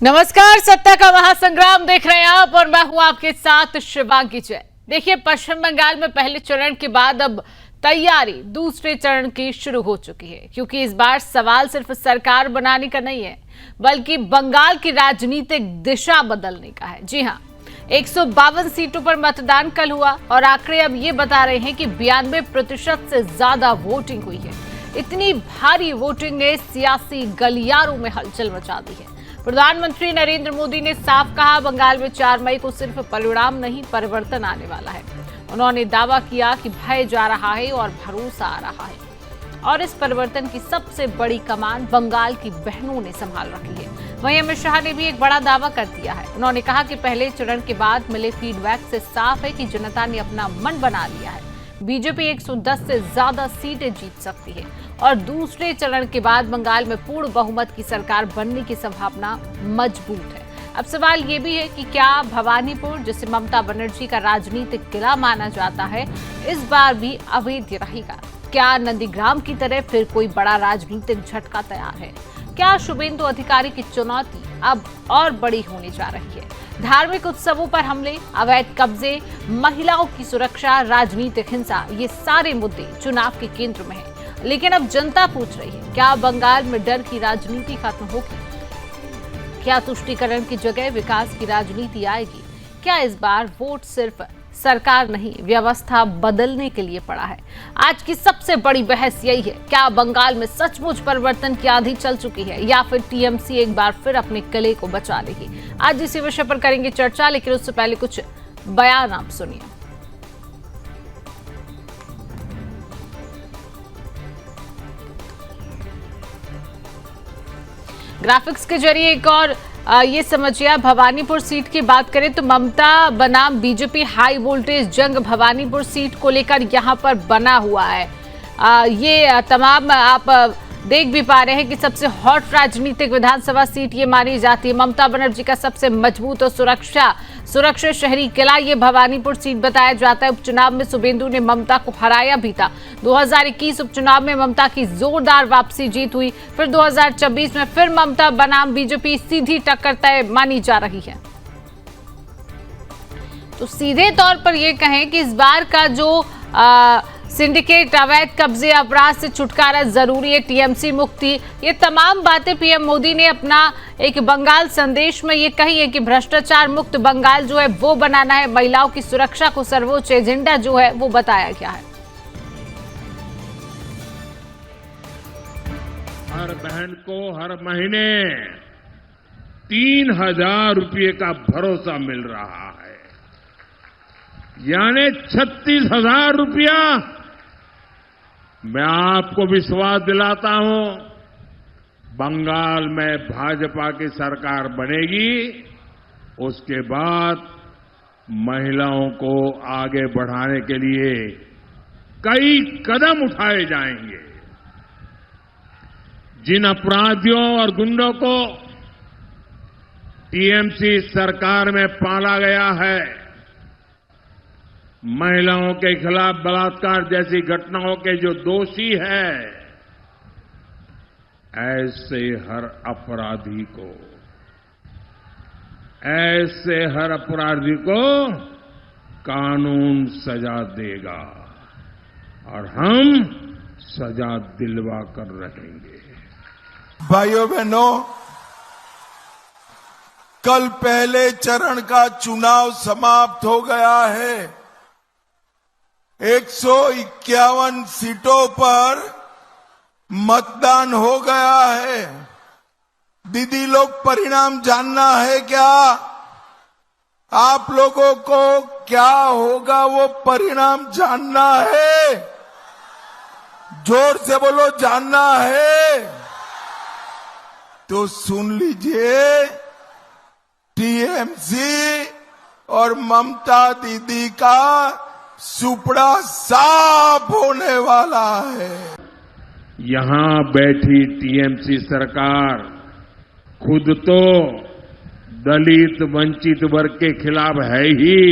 नमस्कार, सत्ता का महासंग्राम देख रहे हैं आप और मैं हूं आपके साथ शिवांगी जय। देखिए, पश्चिम बंगाल में पहले चरण के बाद अब तैयारी दूसरे चरण की शुरू हो चुकी है, क्योंकि इस बार सवाल सिर्फ सरकार बनाने का नहीं है, बल्कि बंगाल की राजनीतिक दिशा बदलने का है। जी हां, 152 सीटों पर मतदान कल हुआ और आंकड़े अब ये बता रहे हैं कि 92% से ज्यादा वोटिंग हुई है। इतनी भारी वोटिंग ने सियासी गलियारों में हलचल मचा दी है। प्रधानमंत्री नरेंद्र मोदी ने साफ कहा, बंगाल में 4 मई को सिर्फ परिणाम नहीं, परिवर्तन आने वाला है। उन्होंने दावा किया कि भय जा रहा है और भरोसा आ रहा है, और इस परिवर्तन की सबसे बड़ी कमान बंगाल की बहनों ने संभाल रखी है। वहीं अमित शाह ने भी एक बड़ा दावा कर दिया है। उन्होंने कहा कि पहले चरण के बाद मिले फीडबैक से साफ है कि जनता ने अपना मन बना लिया है। बीजेपी 110 से ज्यादा सीटें जीत सकती है और दूसरे चरण के बाद बंगाल में पूर्ण बहुमत की सरकार बनने की संभावना मजबूत है। अब सवाल ये भी है कि क्या भवानीपुर, जिसे ममता बनर्जी का राजनीतिक किला माना जाता है, इस बार भी अवैध रहेगा? क्या नंदीग्राम की तरह फिर कोई बड़ा राजनीतिक झटका तैयार है? क्या शुभेंदु अधिकारी की चुनौती अब और बड़ी होने जा रही है? धार्मिक उत्सवों पर हमले, अवैध कब्जे, महिलाओं की सुरक्षा, राजनीतिक हिंसा, ये सारे मुद्दे चुनाव के केंद्र में हैं। लेकिन अब जनता पूछ रही है, क्या बंगाल में डर की राजनीति खत्म होगी? क्या तुष्टीकरण की जगह विकास की राजनीति आएगी? क्या इस बार वोट सिर्फ सरकार नहीं, व्यवस्था बदलने के लिए पड़ा है? आज की सबसे बड़ी बहस यही है, क्या बंगाल में सचमुच परिवर्तन की आंधी चल चुकी है या फिर टीएमसी एक बार फिर अपने किले को बचा लेगी? आज इसी विषय पर करेंगे चर्चा, लेकिन उससे पहले कुछ बयान आप सुनिए। ग्राफिक्स के जरिए एक और ये समझिए, भवानीपुर सीट की बात करें तो ममता बनाम बीजेपी हाई वोल्टेज जंग भवानीपुर सीट को लेकर यहां पर बना हुआ है। ये तमाम आप देख भी पा रहे हैं कि सबसे हॉट राजनीतिक विधानसभा सीट ये मानी जाती है। ममता बनर्जी का सबसे मजबूत और सुरक्षित शहरी किला ये भवानीपुर सीट बताया जाता है। उपचुनाव में शुभेंदु ने ममता को हराया भी था। 2021 उपचुनाव में ममता की जोरदार वापसी जीत हुई। फिर 2024 में फिर ममता बनाम बीजेपी सीधी टक्कर तय मानी जा रही है। तो सीधे तौर पर यह कहें कि इस बार का जो सिंडिकेट, अवैध कब्जे, अपराध से छुटकारा जरूरी है, टीएमसी मुक्ति, ये तमाम बातें पीएम मोदी ने अपना एक बंगाल संदेश में ये कही है कि भ्रष्टाचार मुक्त बंगाल जो है वो बनाना है। महिलाओं की सुरक्षा को सर्वोच्च एजेंडा जो है वो बताया गया है। हर बहन को हर महीने 3,000 रुपये का भरोसा मिल रहा है, यानी 36,000 रुपया। मैं आपको विश्वास दिलाता हूं, बंगाल में भाजपा की सरकार बनेगी, उसके बाद महिलाओं को आगे बढ़ाने के लिए कई कदम उठाए जाएंगे। जिन अपराधियों और गुंडों को टीएमसी सरकार में पाला गया है, महिलाओं के खिलाफ बलात्कार जैसी घटनाओं के जो दोषी है, ऐसे हर अपराधी को कानून सजा देगा और हम सजा दिलवा कर रहेंगे। भाइयों बहनों, कल पहले चरण का चुनाव समाप्त हो गया है। 151 सीटों पर मतदान हो गया है। दीदी लोग, परिणाम जानना है क्या? आप लोगों को क्या होगा वो परिणाम जानना है? जोर से बोलो, जानना है? तो सुन लीजिए, टीएमसी और ममता दीदी का सुपड़ा साफ होने वाला है। यहां बैठी टीएमसी सरकार खुद तो दलित वंचित वर्ग के खिलाफ है ही,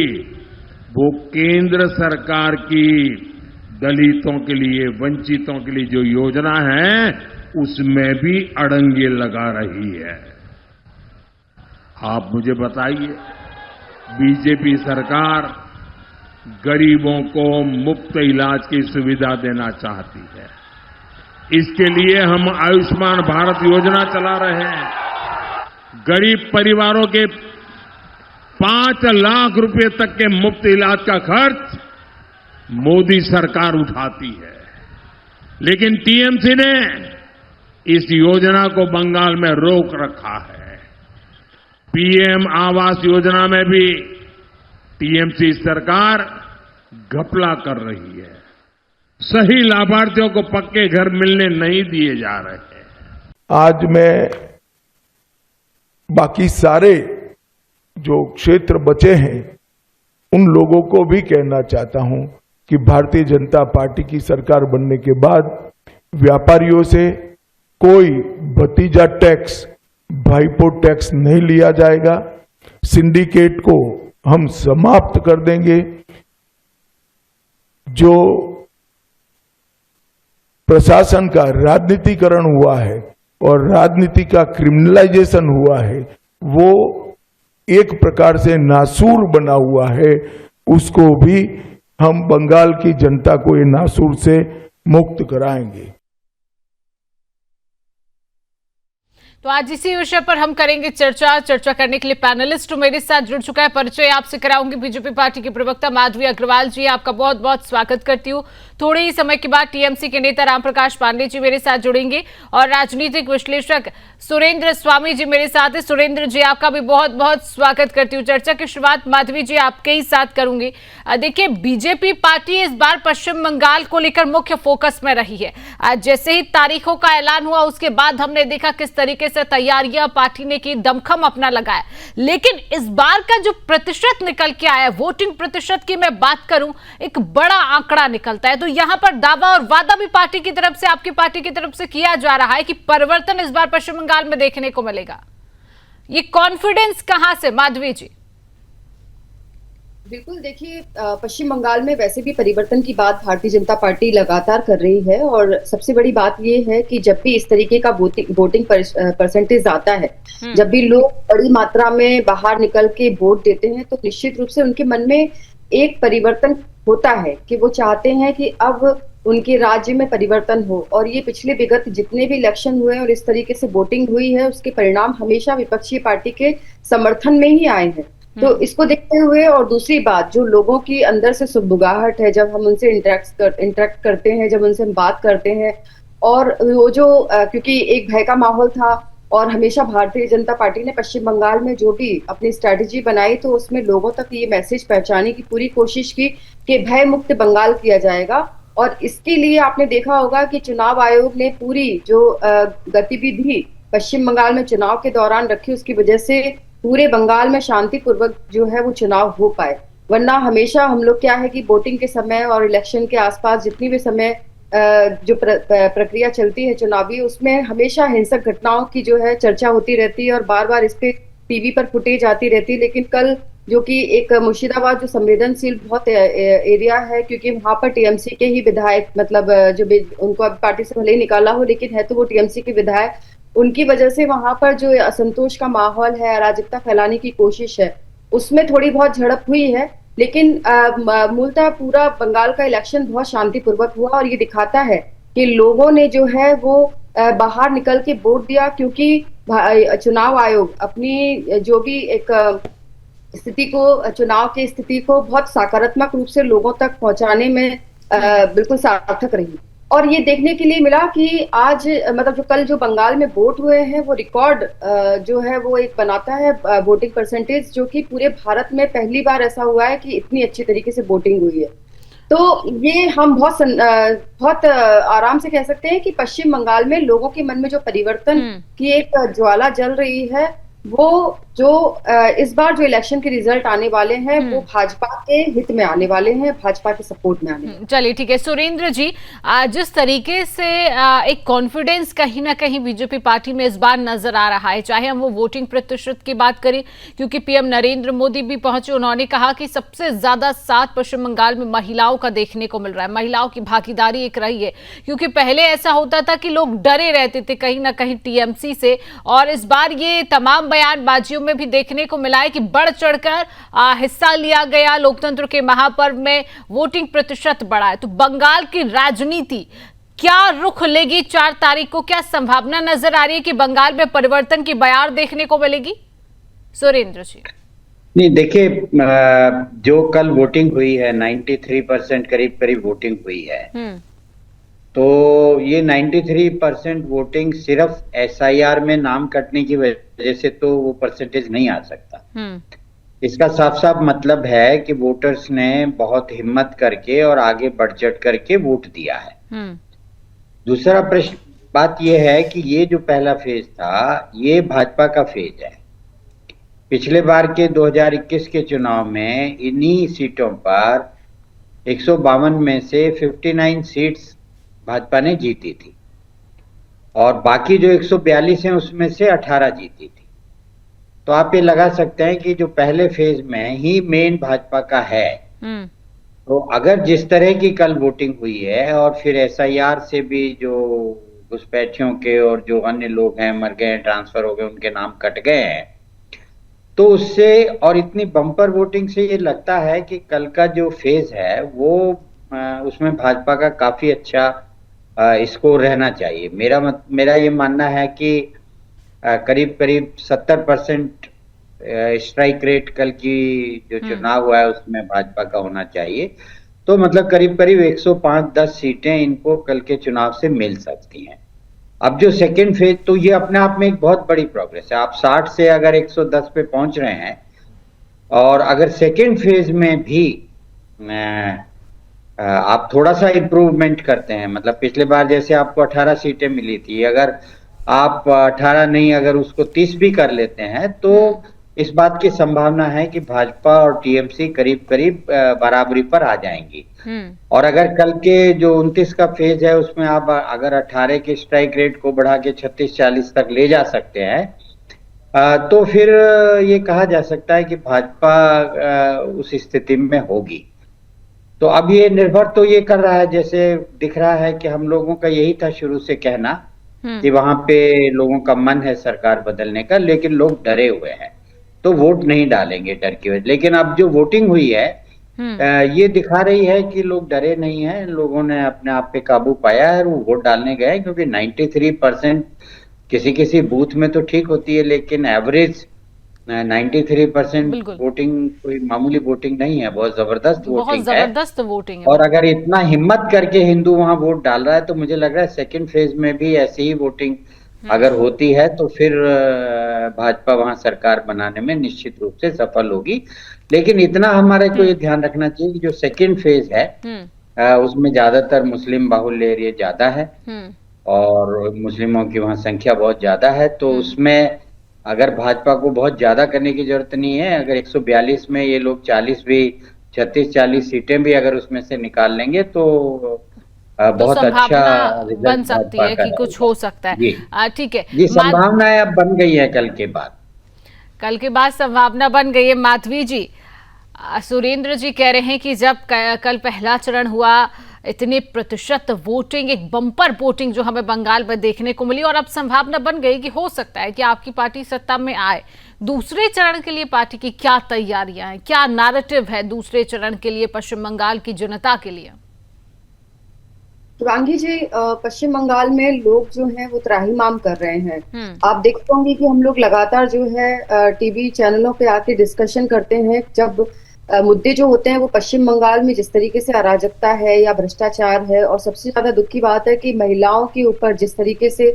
वो केंद्र सरकार की दलितों के लिए, वंचितों के लिए जो योजना है, उसमें भी अड़ंगे लगा रही है। आप मुझे बताइए, बीजेपी सरकार गरीबों को मुफ्त इलाज की सुविधा देना चाहती है। इसके लिए हम आयुष्मान भारत योजना चला रहे हैं। गरीब परिवारों के 5 लाख रुपए तक के मुफ्त इलाज का खर्च मोदी सरकार उठाती है। लेकिन टीएमसी ने इस योजना को बंगाल में रोक रखा है। पीएम आवास योजना में भी टीएमसी सरकार घपला कर रही है। सही लाभार्थियों को पक्के घर मिलने नहीं दिए जा रहे हैं। आज मैं बाकी सारे जो क्षेत्र बचे हैं उन लोगों को भी कहना चाहता हूं कि भारतीय जनता पार्टी की सरकार बनने के बाद व्यापारियों से कोई भतीजा टैक्स, भाईपो टैक्स नहीं लिया जाएगा। सिंडिकेट को हम समाप्त कर देंगे। जो प्रशासन का राजनीतिकरण हुआ है और राजनीति का क्रिमिनलाइजेशन हुआ है, वो एक प्रकार से नासूर बना हुआ है। उसको भी हम बंगाल की जनता को ये नासूर से मुक्त कराएंगे। तो आज इसी विषय पर हम करेंगे चर्चा करने के लिए पैनलिस्ट मेरे साथ जुड़ चुका है। परिचय आपसे कराऊंगी बीजेपी पार्टी के प्रवक्ता माधवी अग्रवाल जी, आपका बहुत बहुत स्वागत करती हूँ। थोड़े ही समय के बाद टीएमसी के नेता रामप्रकाश पांडे जी मेरे साथ जुड़ेंगे और राजनीतिक विश्लेषक सुरेंद्र स्वामी जी मेरे साथ है। सुरेंद्र जी, आपका भी बहुत बहुत स्वागत करती हूँ। चर्चा की शुरुआत माधवी जी आपके ही साथ करूंगी। देखिए, बीजेपी पार्टी इस बार पश्चिम बंगाल को लेकर मुख्य फोकस में रही है। आज जैसे ही तारीखों का ऐलान हुआ उसके बाद हमने देखा किस तरीके से तैयारियां पार्टी ने की, दमखम अपना लगाया। लेकिन इस बार का जो प्रतिशत निकल के आया, वोटिंग प्रतिशत की मैं बात करूं, एक बड़ा आंकड़ा निकलता है। तो यहां पर दावा और वादा भी पार्टी की तरफ से, आपकी पार्टी की तरफ से किया जा रहा है कि परिवर्तन इस बार पश्चिम बंगाल में देखने को मिलेगा। ये कॉन्फिडेंस कहां से, माधवी जी? बिल्कुल, देखिए, पश्चिम बंगाल में वैसे भी परिवर्तन की बात भारतीय जनता पार्टी लगातार कर रही है और सबसे बड़ी बात ये है कि जब भी इस तरीके का वोटिंग परसेंटेज आता है, जब भी लोग बड़ी मात्रा में बाहर निकल के वोट देते हैं, तो निश्चित रूप से उनके मन में एक परिवर्तन होता है कि वो चाहते हैं कि अब उनके राज्य में परिवर्तन हो। और ये पिछले विगत जितने भी इलेक्शन हुए और इस तरीके से वोटिंग हुई है, उसके परिणाम हमेशा विपक्षी पार्टी के समर्थन में ही आए हैं। तो इसको देखते हुए, और दूसरी बात, जो लोगों की अंदर से सुगबुगाहट है, जब हम उनसे इंटरेक्ट करते हैं, जब उनसे हम बात करते हैं, और वो जो क्योंकि एक भय का माहौल था और हमेशा भारतीय जनता पार्टी ने पश्चिम बंगाल में जो भी अपनी स्ट्रैटेजी बनाई, तो उसमें लोगों तक ये मैसेज पहुंचाने की पूरी कोशिश की कि भय मुक्त बंगाल किया जाएगा। और इसके लिए आपने देखा होगा कि चुनाव आयोग ने पूरी जो गतिविधि पश्चिम बंगाल में चुनाव के दौरान रखी, उसकी वजह से पूरे बंगाल में शांतिपूर्वक जो है वो चुनाव हो पाए। वरना हमेशा हम लोग क्या है कि वोटिंग के समय और इलेक्शन के आसपास जितनी भी समय जो प्रक्रिया चलती है चुनावी, उसमें हमेशा हिंसक घटनाओं की जो है चर्चा होती रहती है और बार बार इस पे टीवी पर फुटेज आती रहती है। लेकिन कल जो कि एक मुर्शिदाबाद जो संवेदनशील बहुत एरिया है, क्योंकि वहां पर टीएमसी के ही विधायक, मतलब जो उनको अब पार्टी से भले ही निकाला हो, लेकिन है तो वो टीएमसी के विधायक, उनकी वजह से वहां पर जो असंतोष का माहौल है, अराजकता फैलाने की कोशिश है, उसमें थोड़ी बहुत झड़प हुई है। लेकिन मूलतः पूरा बंगाल का इलेक्शन बहुत शांतिपूर्वक हुआ और ये दिखाता है कि लोगों ने जो है वो बाहर निकल के वोट दिया, क्योंकि चुनाव आयोग अपनी जो भी एक स्थिति को, चुनाव की स्थिति को बहुत सकारात्मक रूप से लोगों तक पहुंचाने में बिल्कुल सार्थक रही। और ये देखने के लिए मिला कि आज, मतलब जो कल जो बंगाल में वोट हुए हैं, वो रिकॉर्ड जो है वो एक बनाता है वोटिंग परसेंटेज, जो कि पूरे भारत में पहली बार ऐसा हुआ है कि इतनी अच्छी तरीके से वोटिंग हुई है। तो ये हम बहुत आराम से कह सकते हैं कि पश्चिम बंगाल में लोगों के मन में जो परिवर्तन की एक ज्वाला जल रही है, वो जो इस बार जो इलेक्शन के रिजल्ट आने वाले हैं वो भाजपा के हित में आने वाले हैं, भाजपा के सपोर्ट में आने वाले हैं। चलिए ठीक है सुरेंद्र जी, जिस तरीके से एक कॉन्फिडेंस कहीं ना कहीं बीजेपी पार्टी में इस बार नजर आ रहा है, चाहे हम वो वोटिंग प्रतिशत की बात करें, क्योंकि पीएम नरेंद्र मोदी भी पहुंचे, उन्होंने कहा कि सबसे ज्यादा साथ पश्चिम बंगाल में महिलाओं का देखने को मिल रहा है, महिलाओं की भागीदारी एक रही है, क्योंकि पहले ऐसा होता था कि लोग डरे रहते थे कहीं ना कहीं टीएमसी से, और इस बार ये तमाम बयानबाजियों में में भी देखने को मिला है कि बढ़ चढ़कर हिस्सा लिया गया, लोकतंत्र के महापर्व में वोटिंग प्रतिशत बढ़ा है। तो बंगाल की राजनीति क्या रुख लेगी 4 तारीख को? क्या संभावना नजर आ रही है कि बंगाल में परिवर्तन की बयार देखने को मिलेगी? सुरेंद्र जी। नहीं, देखिए, जो कल वोटिंग हुई है 93% करीब करीब वोटिंग हुई है। तो ये 93% वोटिंग सिर्फ एसआईआर में नाम कटने की वजह से तो वो परसेंटेज नहीं आ सकता। इसका साफ साफ मतलब है कि वोटर्स ने बहुत हिम्मत करके और आगे बढ़ चढ़ करके वोट दिया है। दूसरा प्रश्न बात यह है कि ये जो पहला फेज था ये भाजपा का फेज है। पिछले बार के 2021 के चुनाव में इन्हीं सीटों पर 152 में से 59 सीट्स भाजपा ने जीती थी और बाकी जो 142 हैं उसमें से 18 जीती थी। तो आप ये लगा सकते हैं कि जो पहले फेज में ही मेन भाजपा का है। तो अगर जिस तरह की कल वोटिंग हुई है और फिर एसआईआर से भी जो घुसपैठियों के और जो अन्य लोग हैं मर गए, ट्रांसफर हो गए, उनके नाम कट गए हैं, तो उससे और इतनी बम्पर वोटिंग से ये लगता है कि कल का जो फेज है वो उसमें भाजपा का काफी अच्छा स्कोर रहना चाहिए। मेरा ये मानना है कि करीब करीब 70% स्ट्राइक रेट कल की जो चुनाव हुआ है उसमें भाजपा का होना चाहिए। तो मतलब करीब करीब 105-10 सीटें इनको कल के चुनाव से मिल सकती हैं। अब जो सेकेंड फेज, तो ये अपने आप में एक बहुत बड़ी प्रोग्रेस है। आप 60 से अगर 110 पे पहुंच रहे हैं और अगर सेकेंड फेज में भी आप थोड़ा सा इम्प्रूवमेंट करते हैं, मतलब पिछले बार जैसे आपको 18 सीटें मिली थी, अगर आप 18 नहीं अगर उसको 30 भी कर लेते हैं तो इस बात की संभावना है कि भाजपा और टीएमसी करीब करीब बराबरी पर आ जाएंगी। और अगर कल के जो 29 का फेज है उसमें आप अगर 18 के स्ट्राइक रेट को बढ़ा के 36-40 तक ले जा सकते हैं तो फिर ये कहा जा सकता है कि भाजपा उस स्थिति में होगी। तो अब ये निर्भर तो ये कर रहा है, जैसे दिख रहा है कि हम लोगों का यही था शुरू से कहना कि वहां पे लोगों का मन है सरकार बदलने का, लेकिन लोग डरे हुए हैं तो वोट नहीं डालेंगे डर की वजह। लेकिन अब जो वोटिंग हुई है ये दिखा रही है कि लोग डरे नहीं हैं, लोगों ने अपने आप पे काबू पाया है और वो वोट डालने गए, क्योंकि 93% किसी किसी बूथ में तो ठीक होती है लेकिन एवरेज 93% वोटिंग कोई मामूली वोटिंग नहीं है, बहुत जबरदस्त वोटिंग है। और अगर इतना हिम्मत करके हिंदू वहां वोट डाल रहा है तो मुझे लग रहा है सेकंड फेज में भी ऐसी ही वोटिंग अगर होती है तो फिर भाजपा वहां सरकार बनाने में निश्चित रूप से सफल होगी। लेकिन इतना हमारे को ये ध्यान रखना चाहिए कि जो सेकंड फेज है उसमें ज्यादातर मुस्लिम बाहुल्य एरिया ज्यादा है और मुस्लिमों की वहां संख्या बहुत ज्यादा है। तो उसमें अगर भाजपा को बहुत ज्यादा करने की जरूरत नहीं है, अगर 142 में ये लोग 40 भी 36-40 सीटें भी अगर उसमें से निकाल लेंगे तो बहुत अच्छा बन सकती है कि कुछ हो सकता है। ठीक है, ये संभावनाएं अब बन गई है कल के बाद संभावना बन गई है। माधवी जी, सुरेंद्र जी कह रहे हैं कि जब कल पहला चरण हुआ इतने प्रतिशत वोटिंग, एक बम्पर वोटिंग जो हमें बंगाल में देखने को मिली और अब संभावना बन गई कि हो सकता है कि आपकी पार्टी सत्ता में आए। दूसरे चरण के लिए पार्टी की क्या तैयारियां हैं, क्या नैरेटिव है दूसरे चरण के लिए पश्चिम बंगाल की जनता के लिए? शिवांगी जी, पश्चिम बंगाल में लोग जो हैं वो त्राहिमाम कर रहे हैं। आप देखते होंगे कि हम लोग लगातार जो है टीवी चैनलों पे आके डिस्कशन करते हैं जब मुद्दे जो होते हैं वो पश्चिम बंगाल में जिस तरीके से अराजकता है या भ्रष्टाचार है, और सबसे ज्यादा दुख की बात है कि महिलाओं के ऊपर जिस तरीके से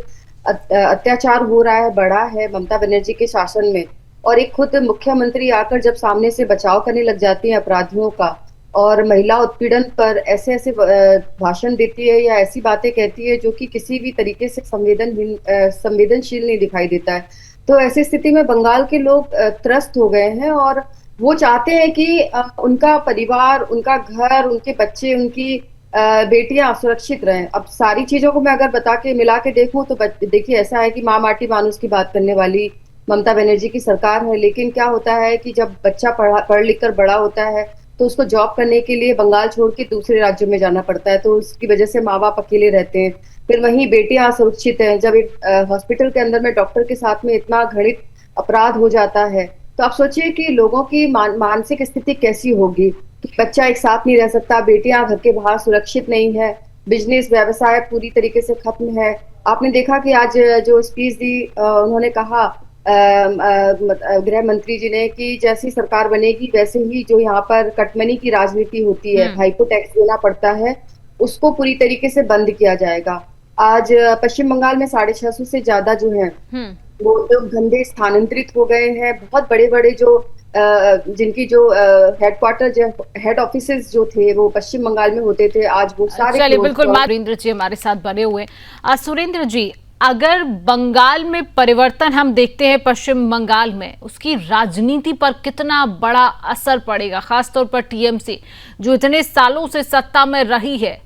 अत्याचार हो रहा है, बढ़ा है ममता बनर्जी के शासन में, और एक खुद मुख्यमंत्री आकर जब सामने से बचाव करने लग जाती है अपराधियों का और महिला उत्पीड़न पर ऐसे ऐसे भाषण देती है या ऐसी बातें कहती है जो कि किसी भी तरीके से संवेदनशील नहीं दिखाई देता है। तो ऐसी स्थिति में बंगाल के लोग त्रस्त हो गए हैं और वो चाहते हैं कि उनका परिवार, उनका घर, उनके बच्चे, उनकी बेटियां सुरक्षित रहें। अब सारी चीजों को मैं अगर बता के मिला के देखूं तो देखिए ऐसा है कि माँ माटी मानुस की बात करने वाली ममता बनर्जी की सरकार है, लेकिन क्या होता है कि जब बच्चा पढ़ लिख कर बड़ा होता है तो उसको जॉब करने के लिए बंगाल छोड़ के दूसरे राज्यों में जाना पड़ता है, तो उसकी वजह से माँ बाप अकेले रहते हैं। फिर वहीं बेटियां असुरक्षित हैं। जब एक हॉस्पिटल के अंदर में डॉक्टर के साथ में इतना घृणित अपराध हो जाता है, तो आप सोचिए कि लोगों की मानसिक स्थिति कैसी होगी कि बच्चा एक साथ नहीं रह सकता, बेटियां घर के बाहर सुरक्षित नहीं है, बिजनेस व्यवसाय पूरी तरीके से खत्म है। आपने देखा कि आज जो स्पीच दी उन्होंने कहा गृह मंत्री जी ने कि जैसी सरकार बनेगी वैसे ही जो यहाँ पर कटमनी की राजनीति होती है, भाई को टैक्स देना पड़ता है, उसको पूरी तरीके से बंद किया जाएगा। आज पश्चिम बंगाल में 650 से ज्यादा जो है वो लोग धंधे स्थानांतरित हो गए हैं। बहुत बड़े बड़े जो जिनकी जो हेड ऑफिसेज जो थे वो पश्चिम बंगाल में होते थे, आज वो सारे चलिए बिल्कुल। सुरेंद्र जी हमारे साथ बने हुए। सुरेंद्र जी, अगर बंगाल में परिवर्तन हम देखते हैं पश्चिम बंगाल में, उसकी राजनीति पर कितना बड़ा असर पड़ेगा, खासतौर पर टीएमसी जो इतने सालों से सत्ता में रही है,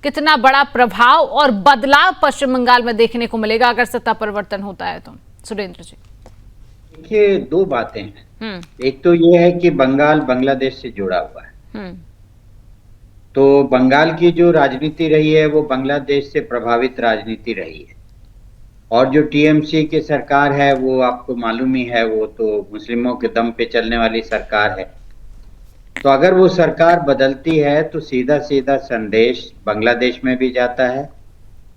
कितना बड़ा प्रभाव और बदलाव पश्चिम बंगाल में देखने को मिलेगा अगर सत्ता परिवर्तन होता है तो? सुरेंद्र जी देखिए, दो बातें हैं। एक तो ये है कि बंगाल बांग्लादेश से जुड़ा हुआ है, तो बंगाल की जो राजनीति रही है वो बांग्लादेश से प्रभावित राजनीति रही है, और जो टीएमसी की सरकार है वो आपको मालूम ही है, वो तो मुस्लिमों के दम पे चलने वाली सरकार है। तो अगर वो सरकार बदलती है तो सीधा सीधा संदेश बांग्लादेश में भी जाता है,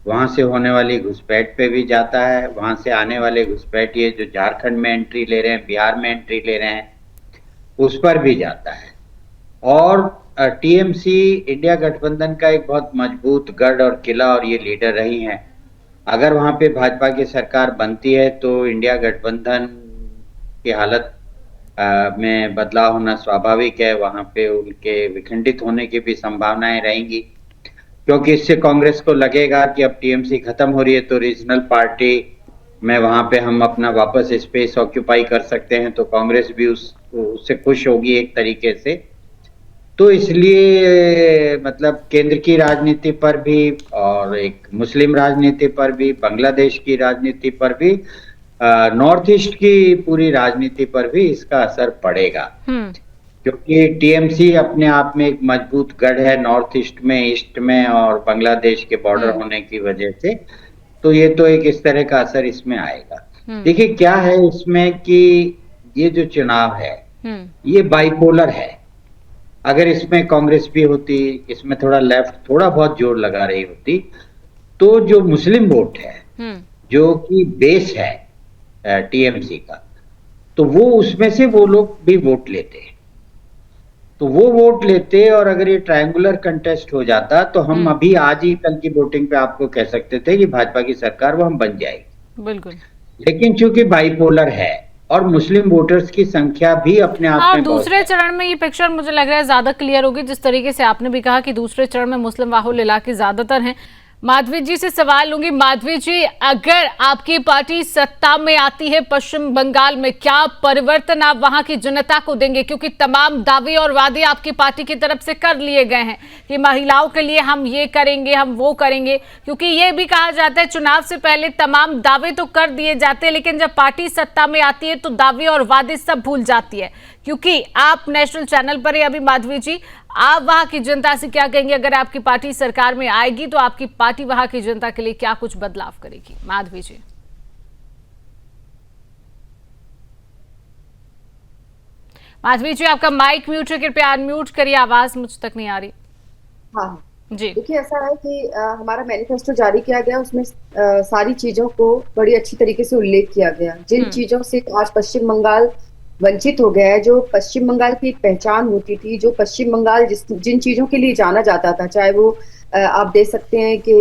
वहां से होने वाली घुसपैठ पे भी जाता है, वहां से आने वाले घुसपैठिए जो झारखंड में एंट्री ले रहे हैं, बिहार में एंट्री ले रहे हैं, उस पर भी जाता है। और टीएमसी इंडिया गठबंधन का एक बहुत मजबूत गढ़ और किला और ये लीडर रही हैं। अगर वहां पे भाजपा की सरकार बनती है तो इंडिया गठबंधन की हालत में बदलाव होना स्वाभाविक है, वहां पे उनके विखंडित होने की भी संभावनाएं रहेंगी, क्योंकि इससे कांग्रेस को लगेगा कि अब टीएमसी खत्म हो रही है तो रीजनल पार्टी में वहां पे हम अपना वापस स्पेस ऑक्यूपाई कर सकते हैं, तो कांग्रेस भी उससे खुश होगी एक तरीके से। तो इसलिए मतलब केंद्र की राजनीति पर भी और एक मुस्लिम राजनीति पर भी, बांग्लादेश की राजनीति पर भी, नॉर्थ ईस्ट की पूरी राजनीति पर भी इसका असर पड़ेगा, क्योंकि टीएमसी अपने आप में एक मजबूत गढ़ है नॉर्थ ईस्ट में और बांग्लादेश के बॉर्डर होने की वजह से। तो ये तो एक इस तरह का असर इसमें आएगा। देखिए क्या है इसमें कि ये जो चुनाव है ये बाइपोलर है। अगर इसमें कांग्रेस भी होती, इसमें थोड़ा लेफ्ट थोड़ा बहुत जोर लगा रही होती, तो जो मुस्लिम वोट है जो कि बेस है टीएमसी का, तो वो उसमें से वो लोग भी वोट लेते, तो वो वोट लेते। और अगर ये ट्रायंगुलर कंटेस्ट हो जाता तो हम अभी आज ही कल की वोटिंग पे आपको कह सकते थे कि भाजपा की सरकार वो हम बन जाएगी। बिल्कुल। लेकिन चूंकि बाइपोलर है और मुस्लिम वोटर्स की संख्या भी अपने आप में दूसरे चरण में ये पिक्चर मुझे लग रहा है ज्यादा क्लियर होगी, जिस तरीके से आपने भी कहा कि दूसरे चरण में मुस्लिम बाहुल्य इलाके ज्यादातर हैं। माधवी जी से सवाल लूंगी। माधवी जी, अगर आपकी पार्टी सत्ता में आती है पश्चिम बंगाल में, क्या परिवर्तन आप वहां की जनता को देंगे? क्योंकि तमाम दावे और वादे आपकी पार्टी की तरफ से कर लिए गए हैं कि महिलाओं के लिए हम ये करेंगे, हम वो करेंगे, क्योंकि ये भी कहा जाता है चुनाव से पहले तमाम दावे तो कर दिए जाते हैं, लेकिन जब पार्टी सत्ता में आती है तो दावे और वादे सब भूल जाती है। क्योंकि आप नेशनल चैनल पर है अभी। माधवी जी, आप वहां की जनता से क्या कहेंगे? अगर आपकी पार्टी सरकार में आएगी तो आपकी पार्टी वहां की जनता के लिए क्या कुछ बदलाव करेगी? माधवी जी। माधवी जी, आपका माइक म्यूट है, कृपया अनम्यूट करिए, आवाज मुझ तक नहीं आ रही। हाँ जी देखिए, ऐसा है कि हमारा मैनिफेस्टो जारी किया गया, उसमें सारी चीजों को बड़ी अच्छी तरीके से उल्लेख किया गया। जिन चीजों से आज पश्चिम बंगाल वंचित हो गया है, जो पश्चिम बंगाल की एक पहचान होती थी, जो पश्चिम बंगाल जिन चीजों के लिए जाना जाता था, चाहे वो आप देख सकते हैं कि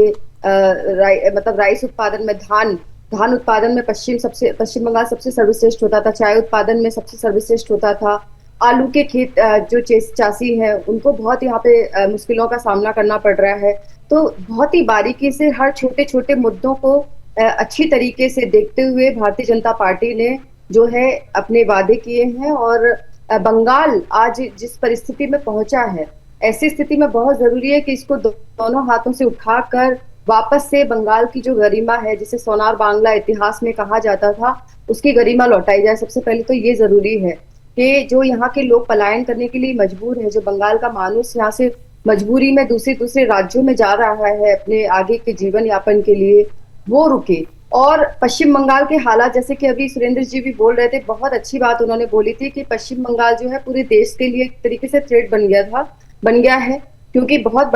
मतलब राइस उत्पादन में धान उत्पादन में पश्चिम बंगाल सबसे सर्वश्रेष्ठ होता था, चाय उत्पादन में सबसे सर्वश्रेष्ठ होता था, आलू के खेत जो चासी है उनको बहुत यहाँ पे मुश्किलों का सामना करना पड़ रहा है। तो बहुत ही बारीकी से हर छोटे छोटे मुद्दों को अच्छी तरीके से देखते हुए भारतीय जनता पार्टी ने जो है अपने वादे किए हैं। और बंगाल आज जिस परिस्थिति में पहुंचा है, ऐसी स्थिति में बहुत जरूरी है कि इसको दोनों हाथों से उठाकर वापस से बंगाल की जो गरिमा है, जिसे सोनार बांग्ला इतिहास में कहा जाता था, उसकी गरिमा लौटाई जाए। सबसे पहले तो ये जरूरी है कि जो यहाँ के लोग पलायन करने के लिए मजबूर है, जो बंगाल का मानुस यहाँ से मजबूरी में दूसरे राज्यों में जा रहा है अपने आगे के जीवन यापन के लिए, वो रुके। और पश्चिम बंगाल के हालात, जैसे कि अभी सुरेंद्र जी भी बोल रहे थे, बहुत अच्छी बात उन्होंने बोली थी कि पश्चिम बंगाल जो है पूरे देश के लिए एक तरीके से थ्रेट बन गया है, क्योंकि बहुत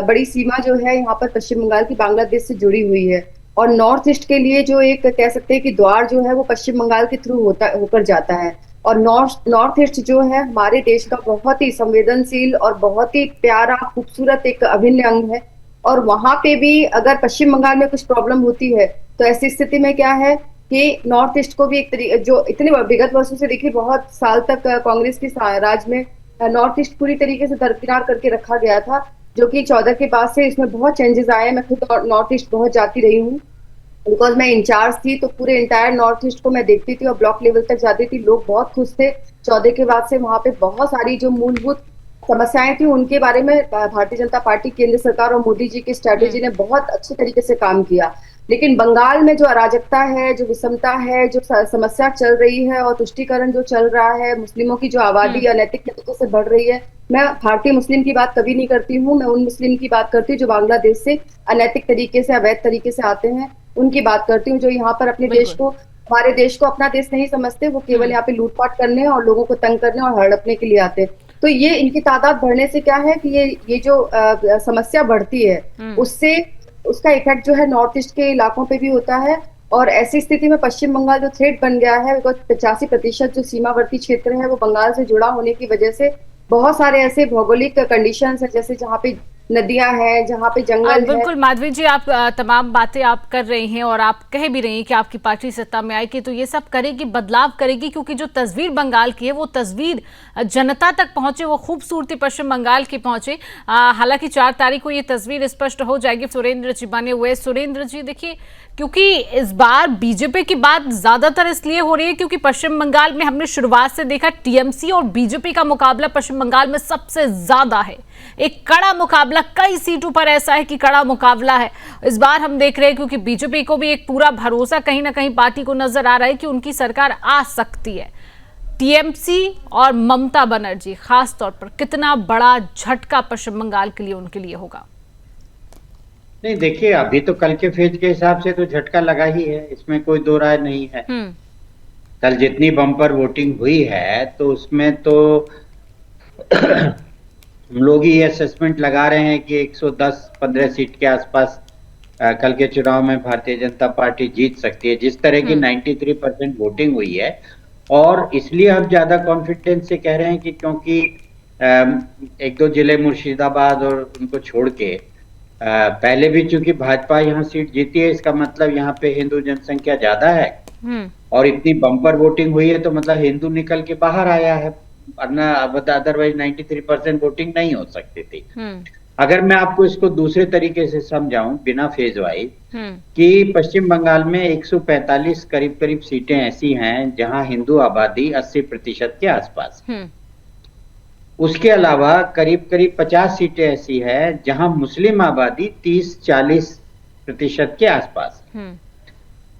बड़ी सीमा जो है यहाँ पर पश्चिम बंगाल की बांग्लादेश से जुड़ी हुई है। और नॉर्थ ईस्ट के लिए जो एक कह सकते हैं कि द्वार जो है वो पश्चिम बंगाल के थ्रू होकर जाता है। और नॉर्थ ईस्ट जो है हमारे देश का बहुत ही संवेदनशील और बहुत ही प्यारा खूबसूरत एक अभिन्न अंग है। और वहां पे भी अगर पश्चिम बंगाल में कुछ प्रॉब्लम होती है तो ऐसी स्थिति में क्या है कि नॉर्थ ईस्ट को भी एक तरीके, जो इतने विगत वर्षों से देखिए बहुत साल तक कांग्रेस के राज में नॉर्थ ईस्ट पूरी तरीके से दरकिनार करके रखा गया था, जो कि 14 के बाद से इसमें बहुत चेंजेस आए। मैं खुद नॉर्थ ईस्ट बहुत जाती रही हूँ, बिकॉज मैं इंचार्ज थी, तो पूरे इंटायर नॉर्थ ईस्ट को मैं देखती थी और ब्लॉक लेवल तक जाती थी। लोग बहुत खुश थे। 14 के बाद से वहां पे बहुत सारी जो मूलभूत समस्याएं थी उनके बारे में भारतीय जनता पार्टी, केंद्र सरकार और मोदी जी की स्ट्रैटेजी ने बहुत अच्छे तरीके से काम किया। लेकिन बंगाल में जो अराजकता है, जो विषमता है, जो समस्या चल रही है और तुष्टीकरण जो चल रहा है, मुस्लिमों की जो आबादी अनैतिक तरीके से बढ़ रही है, मैं भारतीय मुस्लिम की बात कभी नहीं करती हूँ, मैं उन मुस्लिम की बात करती हूँ जो बांग्लादेश से अनैतिक तरीके से, अवैध तरीके से आते हैं, उनकी बात करती हूँ, जो यहाँ पर अपने देश को, हमारे देश को अपना देश नहीं समझते, वो केवल यहाँ पे लूटपाट करने और लोगों को तंग करने और हड़पने के लिए आते हैं। तो ये इनकी तादाद बढ़ने से क्या है कि ये जो समस्या बढ़ती है उसका इफेक्ट जो है नॉर्थ ईस्ट के इलाकों पे भी होता है। और ऐसी स्थिति में पश्चिम बंगाल जो थ्रेट बन गया है, 85% जो सीमावर्ती क्षेत्र है वो बंगाल से जुड़ा होने की वजह से बहुत सारे ऐसे भौगोलिक कंडीशंस है, जैसे जहाँ पे नदियां हैं, जहाँ पे जंगल है। बिल्कुल माधवी जी, आप तमाम बातें आप कर रही हैं और आप कह भी रही हैं कि आपकी पार्टी सत्ता में आएगी तो ये सब करेगी, बदलाव करेगी, क्योंकि जो तस्वीर बंगाल की है वो तस्वीर जनता तक पहुंचे, वो खूबसूरती पश्चिम बंगाल की पहुंचे। हालांकि 4 तारीख को ये तस्वीर स्पष्ट हो जाएगी। सुरेंद्र जी बने हुए। सुरेंद्र जी देखिए, क्योंकि इस बार बीजेपी की बात ज्यादातर इसलिए हो रही है क्योंकि पश्चिम बंगाल में हमने शुरुआत से देखा टीएमसी और बीजेपी का मुकाबला पश्चिम बंगाल में सबसे ज्यादा है। एक कड़ा मुकाबला, कई सीटों पर ऐसा है कि कड़ा मुकाबला है। इस बार हम देख रहे हैं क्योंकि बीजेपी को भी एक पूरा भरोसा कहीं ना कहीं पार्टी को नजर आ रहा है कि उनकी सरकार आ सकती है। टीएमसी और ममता बनर्जी खास तौर पर कितना बड़ा झटका पश्चिम बंगाल के लिए उनके लिए होगा? नहीं, देखिए अभी तो कल के फेज के हिसाब से तो झटका लगा ही है, इसमें कोई दो राय नहीं है। कल जितनी बम्पर वोटिंग हुई है तो उसमें तो हम लोग ही असेसमेंट लगा रहे हैं कि 110-15 सीट के आसपास कल के चुनाव में भारतीय जनता पार्टी जीत सकती है, जिस तरह की 93% वोटिंग हुई है। और इसलिए हम ज्यादा कॉन्फिडेंस से कह रहे हैं कि क्योंकि 1-2 जिले मुर्शिदाबाद और उनको छोड़ के पहले भी चूंकि भाजपा यहाँ सीट जीती है, इसका मतलब यहाँ पे हिंदू जनसंख्या ज्यादा है और इतनी बम्पर वोटिंग हुई है तो मतलब हिंदू निकल के बाहर आया है, वरना अदरवाइज 93% वोटिंग नहीं हो सकती थी। अगर मैं आपको इसको दूसरे तरीके से समझाऊं बिना फेज वाइज, कि पश्चिम बंगाल में 145 करीब सीटें ऐसी हैं जहां हिंदू आबादी 80% के आसपास। उसके अलावा करीब 50 सीटें ऐसी है जहां मुस्लिम आबादी 30-40% के आसपास।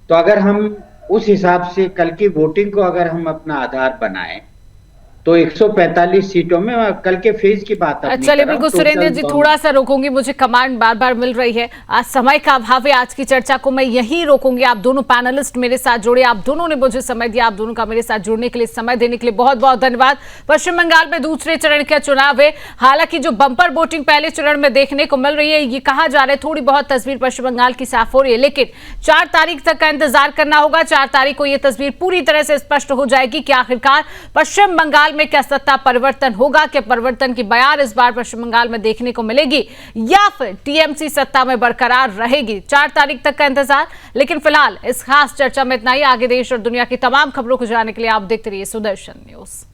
तो अगर हम उस हिसाब से कल की वोटिंग को अगर हम अपना आधार बनाएं तो 145 सीटों में कल के फेज की बात। चलिए बिल्कुल सुरेंद्र जी, थोड़ा सा रोकूंगी, मुझे कमांड बार बार मिल रही है। आज समय का अभाव है, आज की चर्चा को मैं यहीं रोकूंगी। आप दोनों पैनलिस्ट मेरे साथ जुड़े, आप दोनों ने मुझे समय दिया, आप दोनों का मेरे साथ जुड़ने के लिए, समय देने के लिए बहुत बहुत धन्यवाद। पश्चिम बंगाल में दूसरे चरण का चुनाव है। हालांकि जो बंपर वोटिंग पहले चरण में देखने को मिल रही है, ये कहा जा रहा है थोड़ी बहुत तस्वीर पश्चिम बंगाल की साफ हो रही है, लेकिन 4 तारीख तक का इंतजार करना होगा। 4 तारीख को यह तस्वीर पूरी तरह से स्पष्ट हो जाएगी कि आखिरकार पश्चिम बंगाल में क्या सत्ता परिवर्तन होगा, क्या परिवर्तन की बयार इस बार पश्चिम बंगाल में देखने को मिलेगी या फिर टीएमसी सत्ता में बरकरार रहेगी। 4 तारीख तक का इंतजार। लेकिन फिलहाल इस खास चर्चा में इतना ही। आगे देश और दुनिया की तमाम खबरों को जानने के लिए आप देखते रहिए सुदर्शन न्यूज।